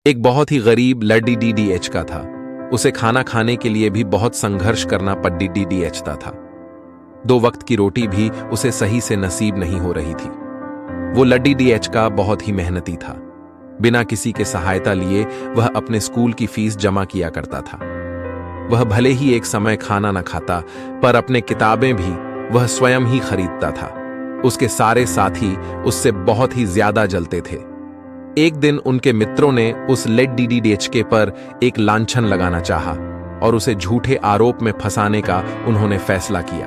एक बहुत ही गरीब लड्डी डीडीएच का था। उसे खाना खाने के लिए भी बहुत संघर्ष करना पड्डी डीडीएचता था। 2 वक्त की रोटी भी उसे सही से नसीब नहीं हो रही थी। वो लड्डी डीएच का बहुत ही मेहनती था। बिना किसी के सहायता लिए वह अपने स्कूल की फीस जमा किया करता था। वह भले ही एक समय खाना न खाता, पर अपने किताबें भी वह स्वयं ही खरीदता था। उसके सारे साथी उससे बहुत ही ज्यादा जलते थे। एक दिन उनके मित्रों ने उस लड्डी डीडीएचके पर एक लांछन लगाना चाहा और उसे झूठे आरोप में फंसाने का उन्होंने फैसला किया।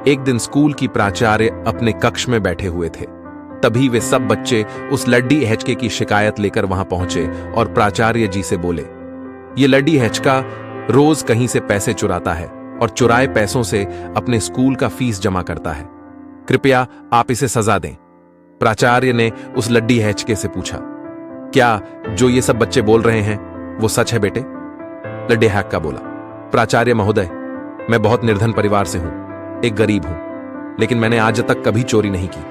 एक दिन स्कूल की प्राचार्य अपने कक्ष में बैठे हुए थे। तभी वे सब बच्चे उस लड्डी हेचके की शिकायत लेकर वहां पहुंचे और प्राचार्य जी से बोले, ये लड्डी हेचका रोज कहीं से पैसे चुराता है और चुराए पैसों से अपने स्कूल का फीस जमा करता है। कृपया आप इसे सजा दें। प्राचार्य ने उस लड्डी हेचके से पूछा, क्या जो ये सब बच्चे बोल रहे हैं वो सच है बेटे? लड्डी हेचका बोला, प्राचार्य महोदय, मैं बहुत निर्धन परिवार से हूं, एक गरीब हूं, लेकिन मैंने आज तक कभी चोरी नहीं की।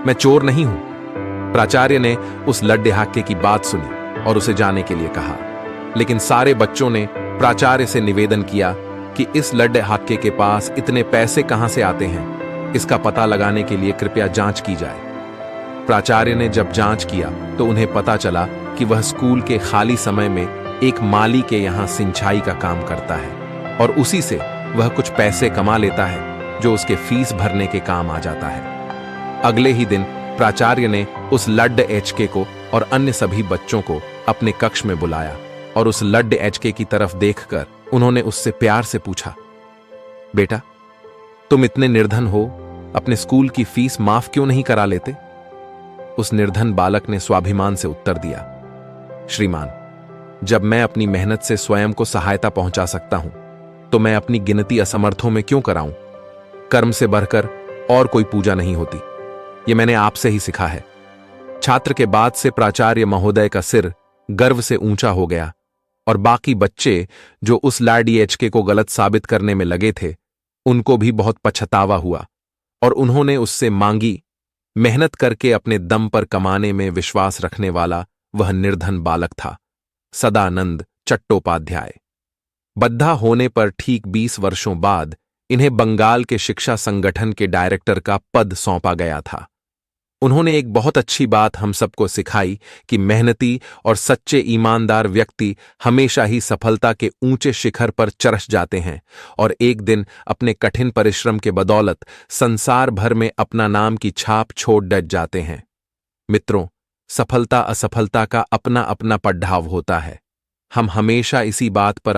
मैं चोर नहीं हूं। प्राचार्य ने उस लड्डी हेचके की बात सुनी और उसे जाने के लिए कहा, लेकिन सारे बच्चों ने प्राचार्य से निवेदन किया कि इस लड्डी हेचके के पास इतने पैसे कहां से आते हैं, इसका पता लगाने के लिए कृपया जांच की जाए। प्राचार्य ने जब जांच किया तो उन्हें पता चला कि वह स्कूल के खाली समय में एक माली के यहां सिंचाई का काम करता है और उसी से वह कुछ पैसे कमा लेता है जो उसके फीस भरने के काम आ जाता है। अगले ही दिन प्राचार्य ने उस लड्डी हेचके को और अन्य सभी बच्चों को अपने कक्ष में बुलाया और उस लड्डी हेचके की तरफ देखकर उन्होंने उससे प्यार से पूछा, बेटा, तुम इतने निर्धन हो, अपने स्कूल की फीस माफ क्यों नहीं करा लेते? उस निर्धन बालक ने स्वाभिमान से उत्तर दिया, श्रीमान, जब मैं अपनी मेहनत से स्वयं को सहायता पहुंचा सकता हूं तो मैं अपनी गिनती असमर्थों में क्यों कराऊं? कर्म से बढ़कर और कोई पूजा नहीं होती। ये मैंने आपसे ही सीखा है। छात्र के बाद से प्राचार्य महोदय का सिर गर्व से ऊंचा हो गया और बाकी बच्चे जो उस लड्डी हेचके को गलत साबित करने में लगे थे, उनको भी बहुत पछतावा हुआ और उन्होंने उससे मांगी। मेहनत करके अपने दम पर कमाने में विश्वास रखने वाला वह निर्धन बालक था, सदानंद चट्टोपाध्याय। बद्धा होने पर ठीक 20 वर्षों बाद इन्हें बंगाल के शिक्षा संगठन के डायरेक्टर का पद सौंपा गया था। उन्होंने एक बहुत अच्छी बात हम सबको सिखाई कि मेहनती और सच्चे ईमानदार व्यक्ति हमेशा ही सफलता के ऊंचे शिखर पर चढ़ जाते हैं और एक दिन अपने कठिन परिश्रम के बदौलत संसार भर में अपना नाम की छाप छोड़ डट जाते हैं। मित्रों, सफलता असफलता का अपना अपना पड़ाव होता है। हम हमेशा इसी बात पर